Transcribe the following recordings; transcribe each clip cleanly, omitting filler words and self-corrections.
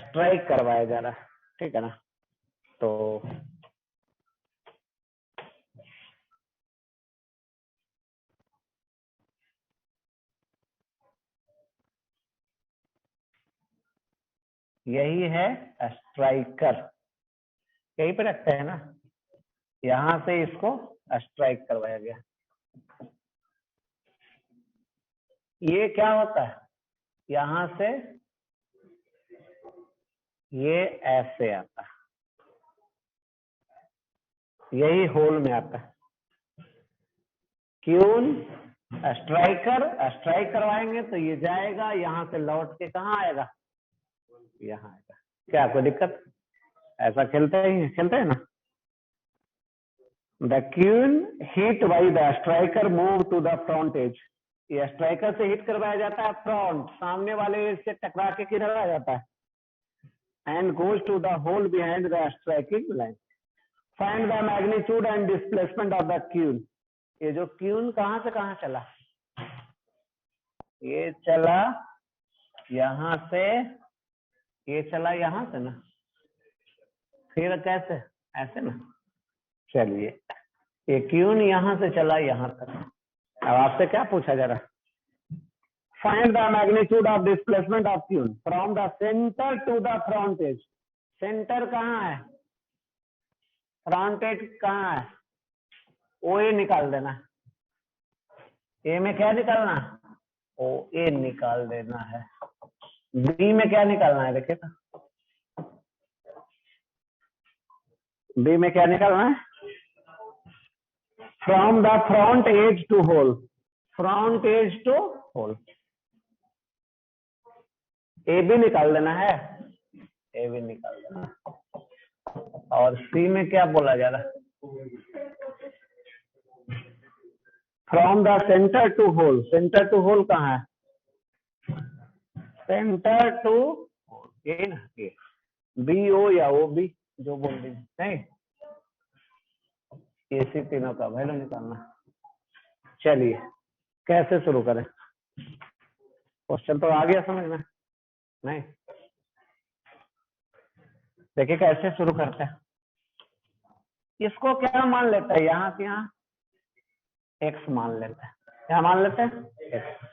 Strike करवाया जा रहा है, ठीक है ना। तो यही है स्ट्राइकर, यहीं पे रखते हैं ना, यहां से इसको स्ट्राइक करवाया गया। ये क्या होता है, यहां से ये ऐसे आता है, यही होल में आता है। क्यून स्ट्राइकर, स्ट्राइक करवाएंगे तो ये जाएगा, यहां से लौट के कहाँ आएगा, यहाँ आएगा। क्या कोई दिक्कत, ऐसा खेलते हैं ना। The queen hit by the striker move to the front edge, ये स्ट्राइकर से हिट करवाया जाता है फ्रंट, सामने वाले एज से टकरा के किधर आ जाता है, and goes to the hole behind the striking line. Find the magnitude and displacement of the queen, ये जो क्यून कहां से कहां चला, ये चला यहां से, ये चला यहां से ना, फिर कैसे, ऐसे ना। चलिए, ये क्यून यहां से चला यहां तक। अब आपसे क्या पूछा जा रहा, find the magnitude of displacement of queen from the centre to the front edge. Centre कहाँ है, फ्रंट एज कहाँ है, ओ ए निकाल देना, ए में क्या निकालना, ओ ए निकाल देना है। बी में क्या निकालना है, देखिए तो बी में क्या निकालना है, from the front edge to hole, front edge to hole, A B निकाल देना है, ए बी निकाल देना है। और सी में क्या बोला जा रहा है, from the centre to hole, centre to hole कहाँ है, सेंटर टू ये ना, ये बी ओ या ओ बी जो बोल रही नहीं, ये सी तीनों का वैल्यू निकालना। चलिए कैसे शुरू करें, क्वेश्चन तो आ गया समझ में, नहीं देखिए कैसे शुरू करते हैं। इसको क्या मान लेते हैं, यहाँ से यहाँ एक्स मान लेते हैं, क्या मान लेते हैं, एक्स।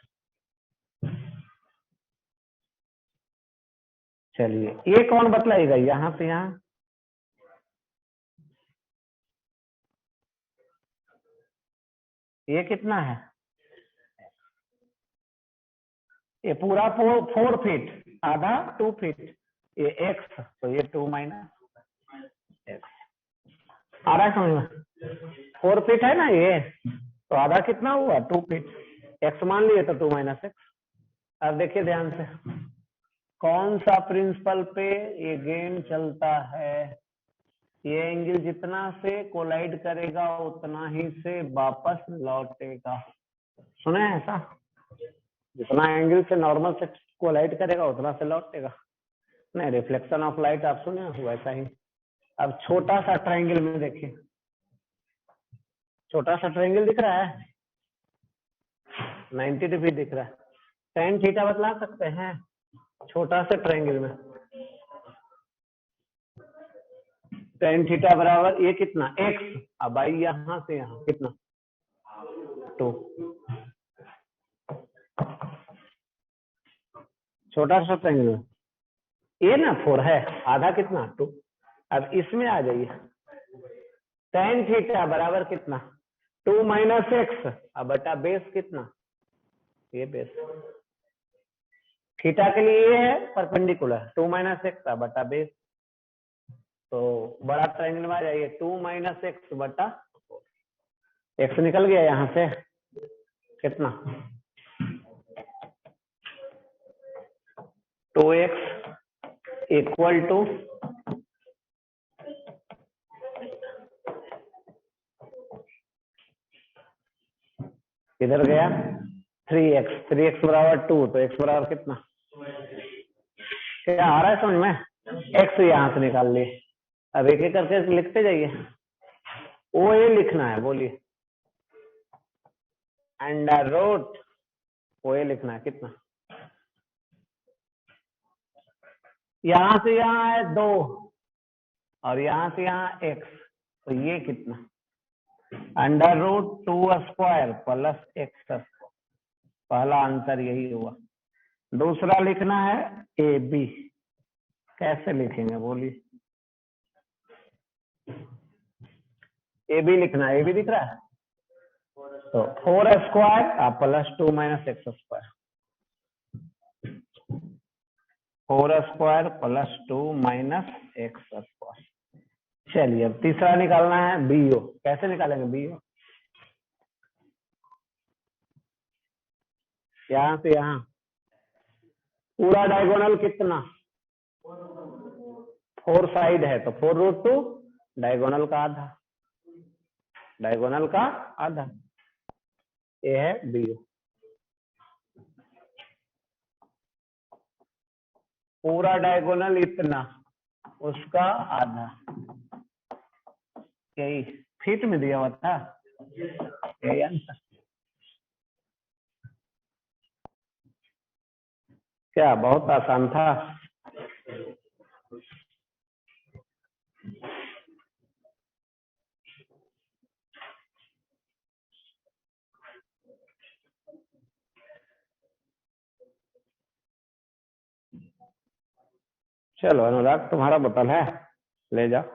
चलिए ये कौन बतलाएगा, यहाँ से यहाँ, ये कितना है, ये पूरा 4 फीट, आधा 2 फीट, ये एक्स, तो ये 2 माइनस एक्स। आ रहा है समझ में, 4 फीट है ना ये, तो आधा कितना हुआ 2 फीट, एक्स मान लिए तो 2 माइनस एक्स। अब देखिए ध्यान से, कौन सा प्रिंसिपल पे ये गेम चलता है, ये एंगल जितना से कोलाइड करेगा उतना ही से वापस लौटेगा। सुने हैं ऐसा, जितना एंगल से नॉर्मल से कोलाइड करेगा उतना से लौटेगा, नहीं रिफ्लेक्शन ऑफ लाइट आप सुने वैसा ही। अब छोटा सा ट्रायंगल में देखिए, छोटा सा ट्रायंगल दिख रहा है, 90 डिग्री दिख रहा है, tan थीटा बतला सकते हैं छोटा से ट्रायंगल में, tan थीटा बराबर ये कितना x, अब आई यहां से यहां कितना 2, छोटा सा ट्रायंगल में ये ना 4 है, आधा कितना 2। अब इसमें आ जाइए, tan थीटा बराबर कितना 2 माइनस एक्स, अब बटा बेस कितना, ये बेस थीटा के लिए ये है परपेंडिकुलर 2 माइनस एक्स बटा बेस, तो बड़ा ट्रायंगल में आ जाइए 2 माइनस एक्स बटा, एक्स निकल गया यहाँ से कितना 2x इक्वल टू इधर गया 3x, 3x बराबर 2, तो x बराबर कितना, क्या आ रहा है समझ में, x यहाँ से निकाल लिए। अब एक एक करके लिखते जाइए, ओ ए लिखना है, बोलिए अंडर रूट ओ ए लिखना है कितना, यहां से यहाँ है 2 और यहां से यहाँ x, तो ये कितना, √2² प्लस x²। पहला आंसर यही हुआ। दूसरा लिखना है ए बी। कैसे लिखेंगे बोलिए? ए बी लिखना है, ए बी दिख रहा है, तो 4² plus 2 minus x², 4² plus 2 minus x²। चलिए अब तीसरा निकालना है बीओ। कैसे निकालेंगे बीओ? यहां से यहां पूरा डायगोनल कितना, 4 साइड है तो 4√2, डायगोनल का आधा, डायगोनल का आधा, ये है बीओ। पूरा डायगोनल इतना, उसका आधा, यही फीट में दिया हुआ था, यही आंसर। क्या बहुत आसान था? चलो अनुराग, तुम्हारा बोतल है, ले जाओ।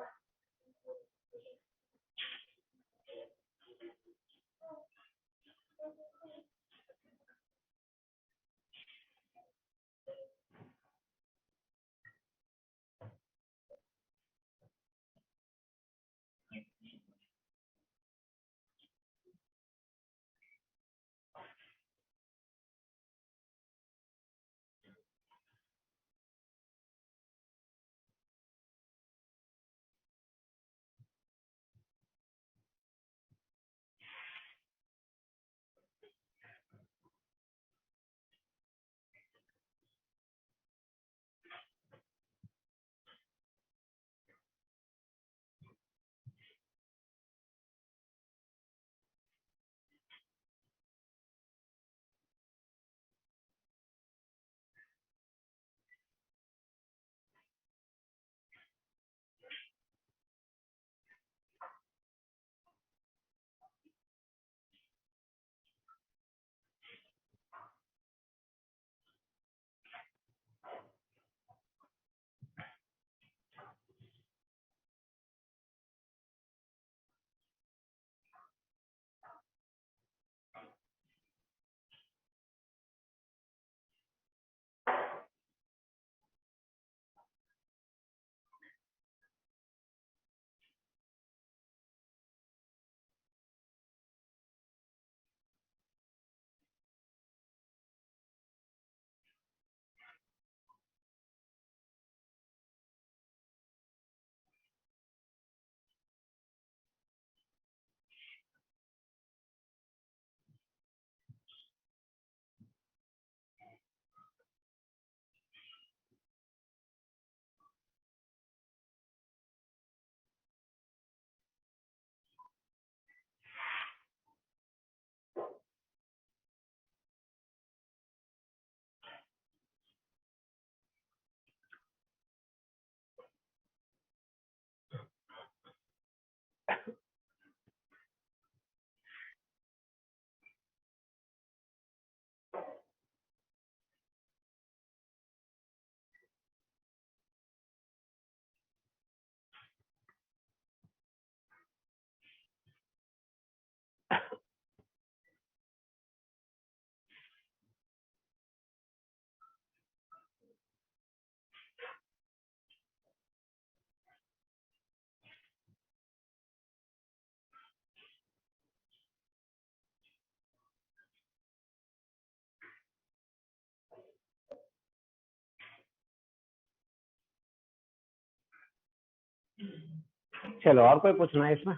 चलो और कोई पूछना है इसमें?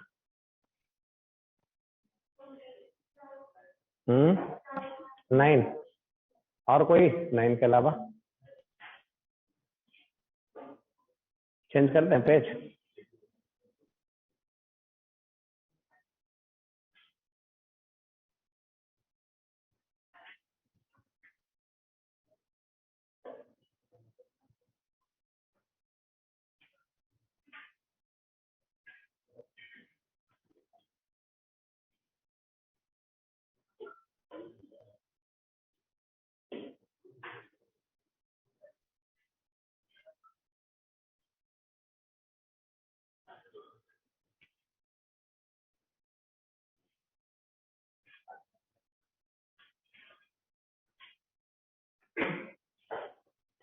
9, और कोई 9 के अलावा? चेंज करते हैं पेज।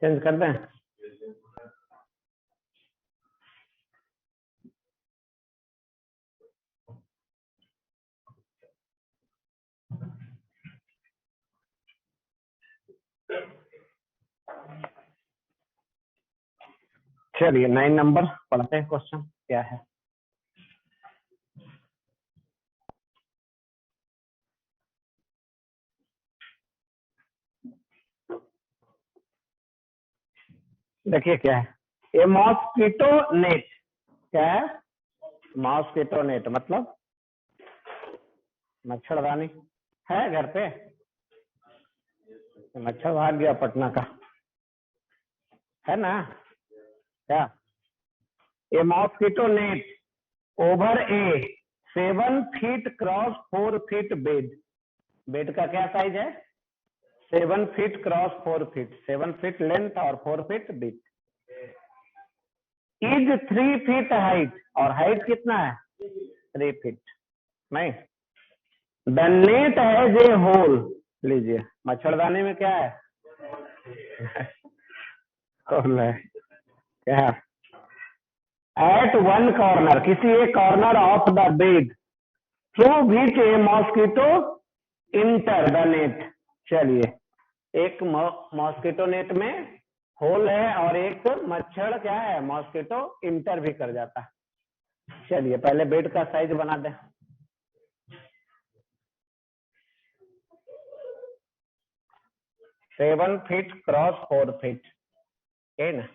चेंज कर दें? चलिए 9 नंबर पढ़ते हैं, क्वेश्चन क्या है। देखिए क्या है, ये मॉस्किटो नेट। क्या है? मॉस्किटो नेट मतलब मच्छरदानी है घर पे। मच्छर भाग गया पटना का, है ना? क्या ये mosquito net over a 7 feet cross 4 feet bed. Bed का क्या साइज है? 7 feet cross 4 feet, 7 feet length और 4 feet width. Is 3 feet height, और हाइट कितना है? 3 फीट। नहीं, the net has a hole. लीजिए, मच्छरदानी में क्या है? होल है। क्या? एट वन कॉर्नर, किसी एक corner of the bed, through which a mosquito enter the net. चलिए, एक मॉस्किटो नेट में होल है और एक मच्छर क्या है, मॉस्किटो इंटर भी कर जाता है। चलिए पहले बेड का साइज बना दें। सेवन फीट क्रॉस 4 फीट, है ना?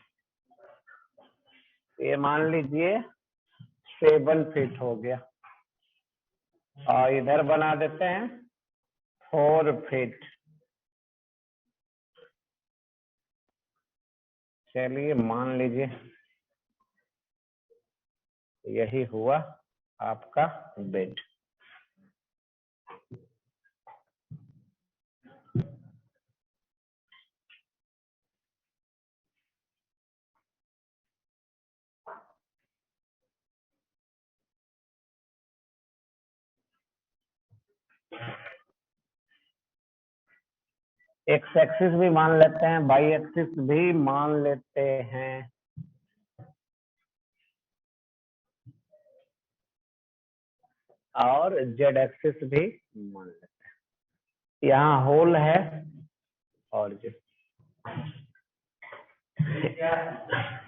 ये मान लीजिए 7 फीट हो गया, और इधर बना देते हैं 4 फीट। चलिए मान लीजिए यही हुआ आपका बेड। एक्स एक्सिस भी मान लेते हैं, वाई एक्सिस भी मान लेते हैं, और जेड एक्सिस भी मान लेते हैं। यहाँ होल है और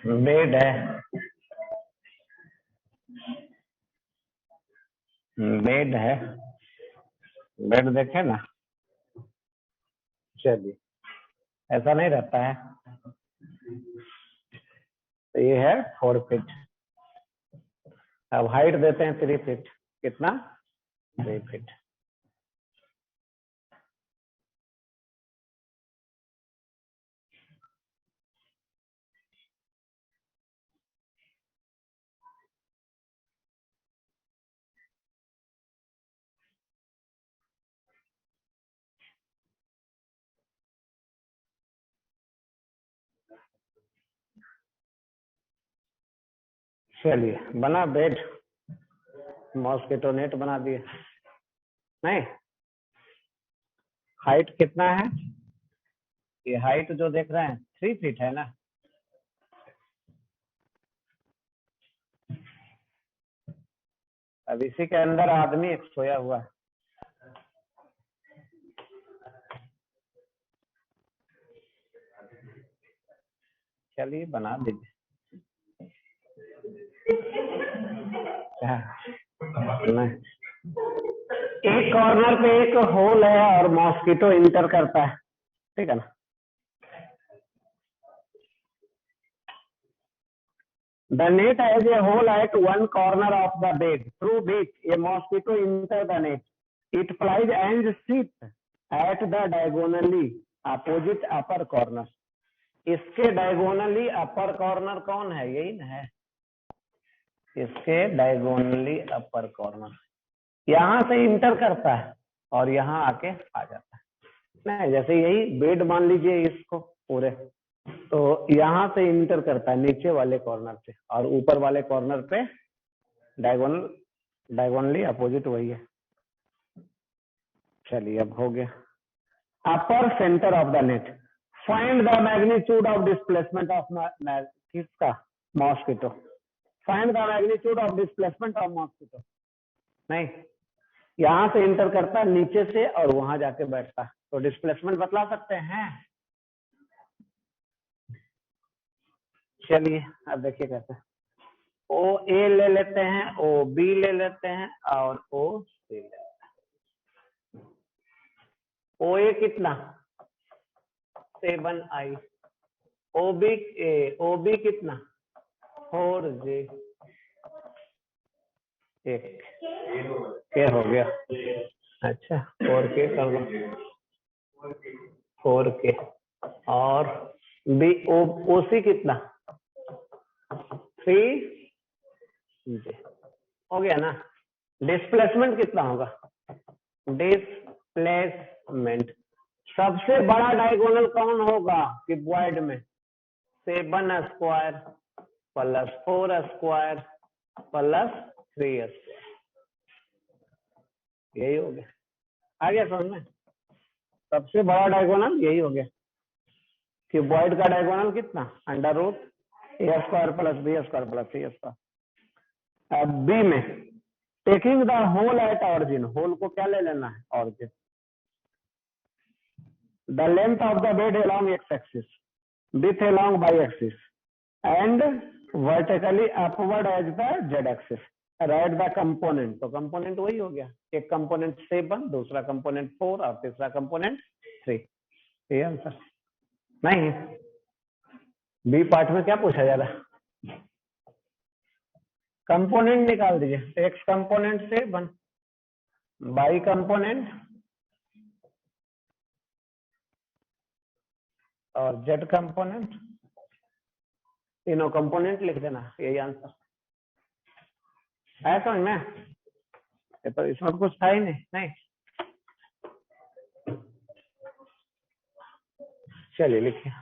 बेड है, बेड है, बेड देखे ना। चलिए, ऐसा नहीं रहता है, तो ये है 4 फीट। अब हाइट देते हैं 3 फीट। कितना? 3 फीट। चलिए बना बेड, मॉस्किटो नेट बना दिए। नहीं, हाइट कितना है? ये हाइट जो देख रहे हैं 3 फीट है ना। अब इसी के अंदर आदमी एक सोया हुआ है। चलिए बना दीजिए। नहीं, एक कॉर्नर पे एक होल है और मॉस्किटो इंटर करता है, ठीक है ना? The net has a hole at one corner of the bed, through which a mosquito enter the net. It flies and sit at the diagonally opposite upper corner. इसके diagonally upper corner कौन है? यही ना है, इसके diagonally upper corner. यहाँ से inter करता है और यहाँ आके आ जाता है। नहीं, जैसे यही बेड मान लीजिए इसको पूरे, तो यहाँ से इंटर करता है नीचे वाले कॉर्नर से, और ऊपर वाले कॉर्नर पे डायगोनली अपोजिट वही है। चलिए अब हो गया। Upper center of the net, find the magnitude of displacement of किसका, mosquito. Find the magnitude of displacement of mosquito. नहीं, यहां से इंटर करता है नीचे से और वहां जाके बैठता है, तो डिस्प्लेसमेंट बतला सकते हैं। चलिए अब देखिए कैसे। ओ ए ले लेते हैं, ओ बी ले लेते हैं और ओ सी ले लेते हैं। ओ ए कितना 7i, ओ बी कितना 4j, एक के हो गया। अच्छा 4k कर लो, 4k। और बी ओ सी कितना 3j हो गया ना। डिस्प्लेसमेंट कितना होगा, डिस्प्लेसमेंट सबसे बड़ा डायगोनल कौन होगा क्यूबॉइड में, 7 square plus 4 square plus 3 square, यही हो गया। आ गया समझ में, सबसे बड़ा डायगोनल यही हो गया। क्यूबॉइड का डायगोनल कितना, under root A square plus B square plus C square. अब बी में taking the hole at origin, hole को क्या ले लेना है, origin. The length of the bed along x axis, width along y axis and vertically upward as the z axis, right the component. तो component वही हो गया, एक कंपोनेंट 7, दूसरा कंपोनेंट 4 और तीसरा कंपोनेंट 3। ये आंसर नहीं। बी पार्ट में क्या पूछा जा रहा है, कंपोनेंट निकाल दीजिए। एक्स कंपोनेंट 7, वाई कंपोनेंट और जेड कंपोनेंट, तीनों कंपोनेंट लिख देना, यही आंसर है। समझ में, तो इसमें कुछ था ही नहीं। चलिए लिखिए।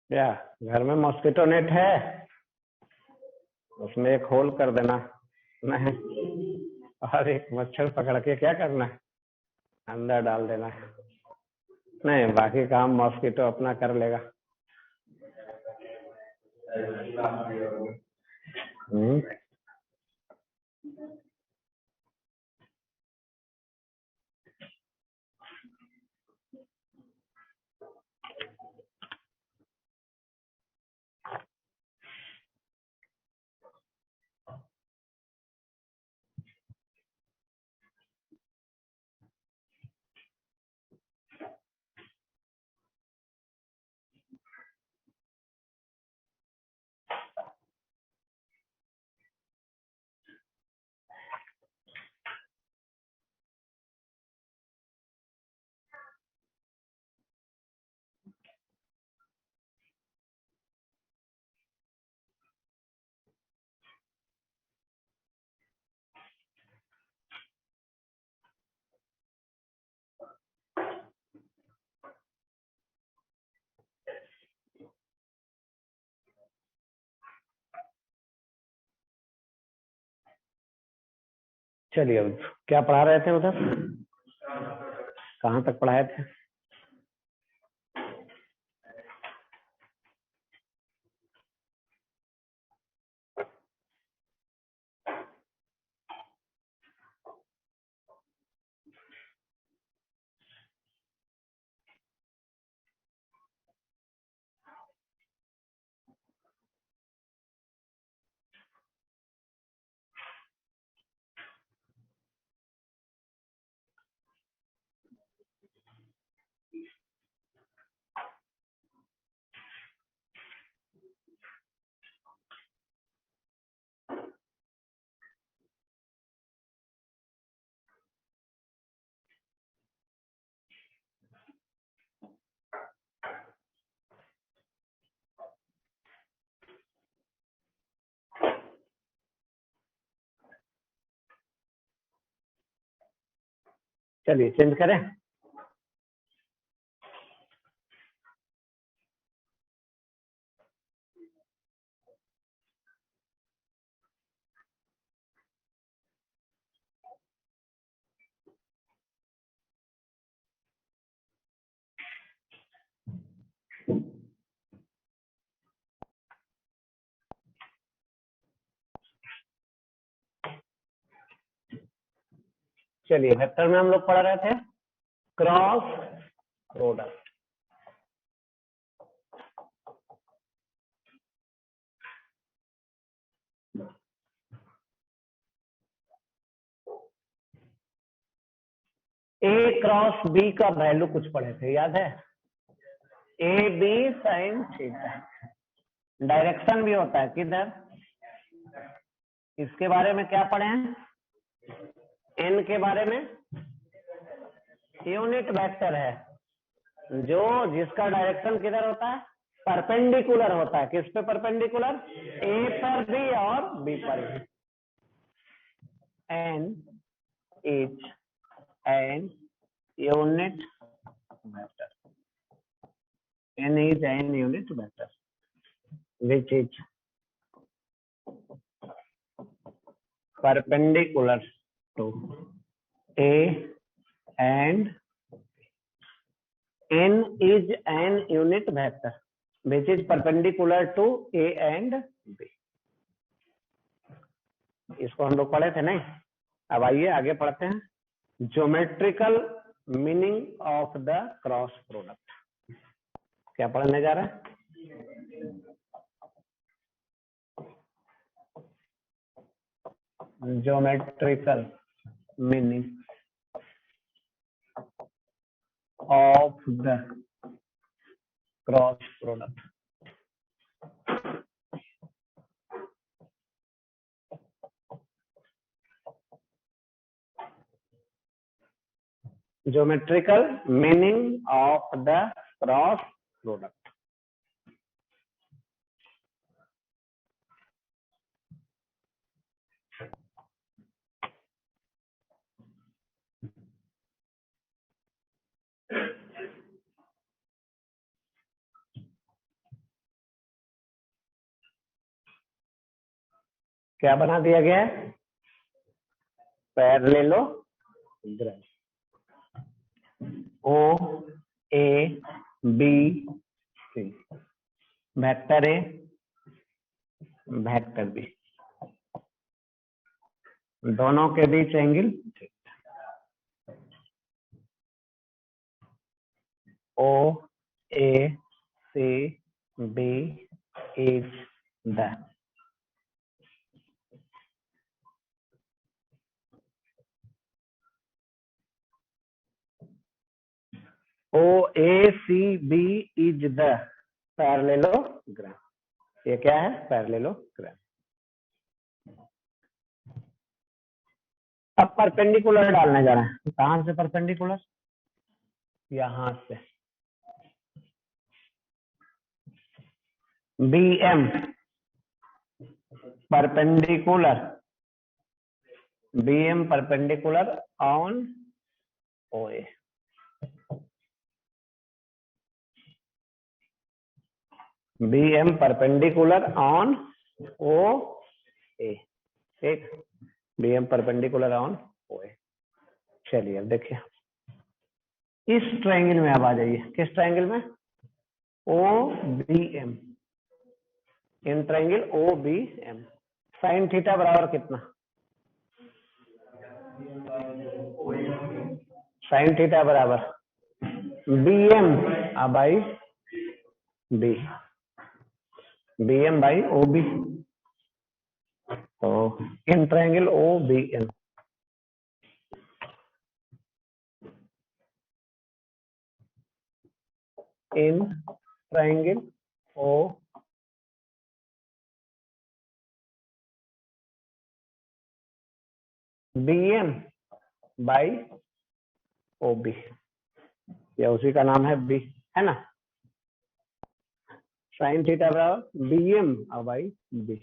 या घर में मॉस्किटो नेट है, उसमें एक होल कर देना नहीं, और एक मच्छर पकड़ के क्या करना है, अंदर डाल देना है। नहीं, बाकी काम मॉस्किटो अपना कर लेगा। चलिए अब क्या पढ़ा रहे थे उधर, कहाँ तक पढ़ाए थे। चलिए चेंज करें। चलिए वेक्टर में हम लोग पढ़ रहे थे cross product. A cross B का वैल्यू कुछ पढ़े थे, याद है? A B sine theta. Direction भी होता है किधर, इसके बारे में क्या पढ़े हैं? एन के बारे में यूनिट वेक्टर है जो जिसका डायरेक्शन किधर होता है, परपेंडिकुलर होता है। किस पे परपेंडिकुलर? ए पर भी और बी पर भी। N is an unit vector, N is an unit vector which is perpendicular to A and N is an unit vector which is perpendicular to A and B। इसको हम लोग पढ़े थे नहीं? अब आइए आगे पढ़ते हैं geometrical meaning of the cross product. क्या पढ़ने जा रहे हैं? Geometrical meaning of the cross product. Geometrical meaning of the cross product. क्या बना दिया गया है? Parallelogram. O A B C, vector A vector B, दोनों के बीच angle O A C B is the O A C B is the parallelogram. ये क्या है? पैरेललोग्राम। अब परपेंडिकुलर डालने जा रहे हैं। कहां से परपेंडिकुलर? यहां से B M perpendicular, B M perpendicular on O A. B M perpendicular on O A, ठीक। B M perpendicular on O A. चलिए अब देखिए इस ट्रायंगल में अब आ जाइए। किस ट्रायंगल में? O B M. In triangle O B M sine theta बराबर कितना? साइन थीटा बराबर B M by B, B M by O B. तो in triangle O B M in triangle O B M by O B, या उसी का नाम है B, है ना? साइन थीटा बराबर बी एम बाई बी।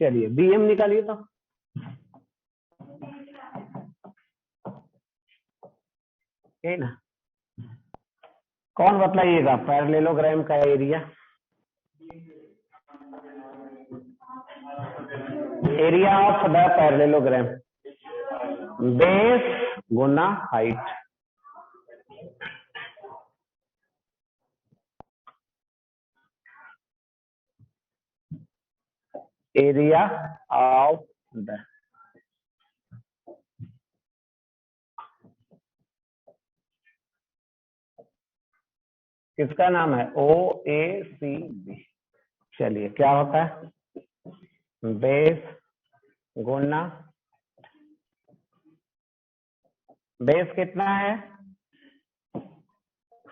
चलिए बी एम निकालिए तो है ना। कौन बतलाइएगा पैरेललोग्राम का area? Area of the parallelogram, base Guna height. Area of the, किसका नाम है? ओ ए सी बी। चलिए क्या होता है? बेस गुना, बेस कितना है,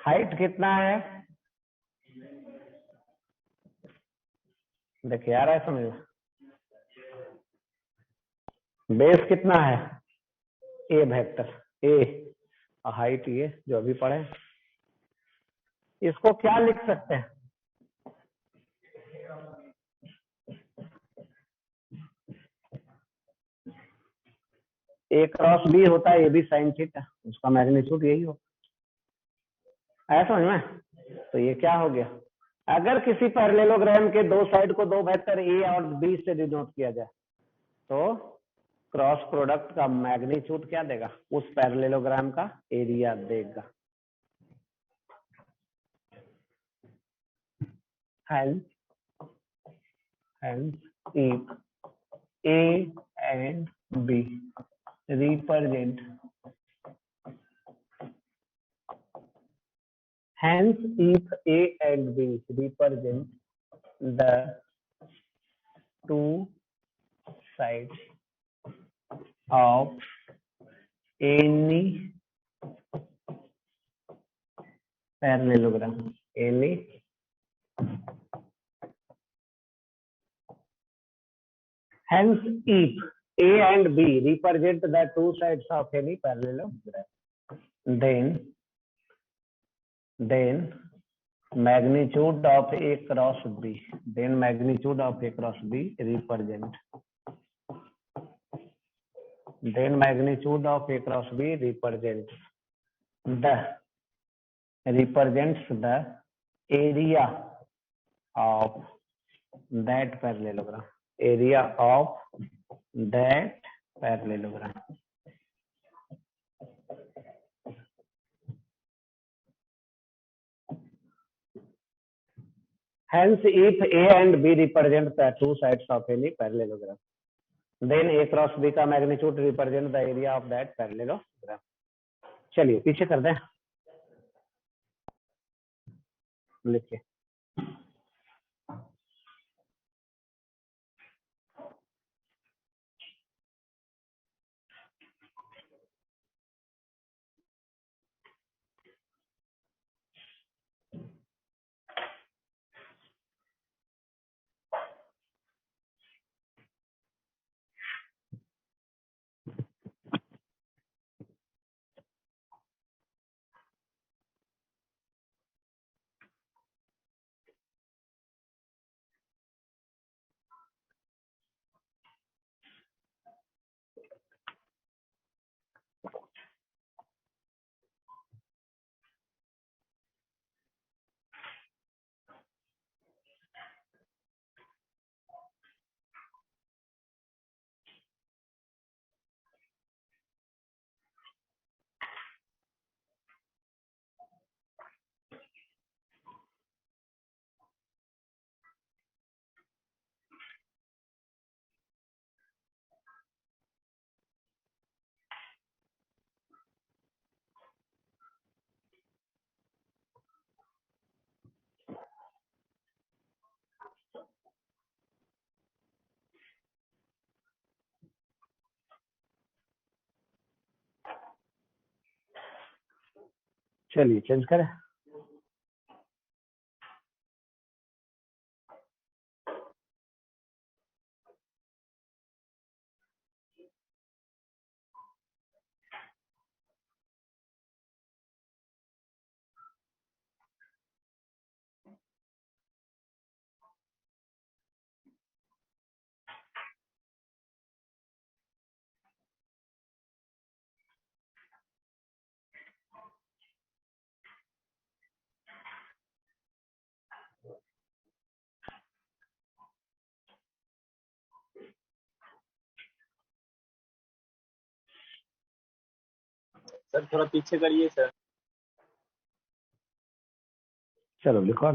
हाइट कितना है? देखिए आ रहा है समझ में? बेस कितना है? ए वेक्टर ए, हाइट ये जो अभी पढ़े। इसको क्या लिख सकते हैं? ए क्रॉस बी होता है, ए बी साइन थीटा, उसका मैग्नीट्यूड यही हो। आया समझ में? तो ये क्या हो गया? अगर किसी पैरेललोग्राम के दो साइड को दो वेक्टर ए और बी से डिनोट किया जाए तो क्रॉस प्रोडक्ट का मैग्नीट्यूड क्या देगा? उस पैरेललोग्राम का एरिया देगा। Hence, if A and B represent, hence if A and B represent the two sides of any parallelogram, hence if A and B represent the two sides of any parallelogram, then magnitude of A cross B, then magnitude of A cross B represents the area of that parallelogram, Hence, if A and B represent the two sides of any parallelogram, then A cross B का magnitude represent the area of that parallelogram. चलिए पीछे कर दें, लिखिए। चलिए change करें। Sir थोड़ा पीछे करिए सर। चलो लिखो।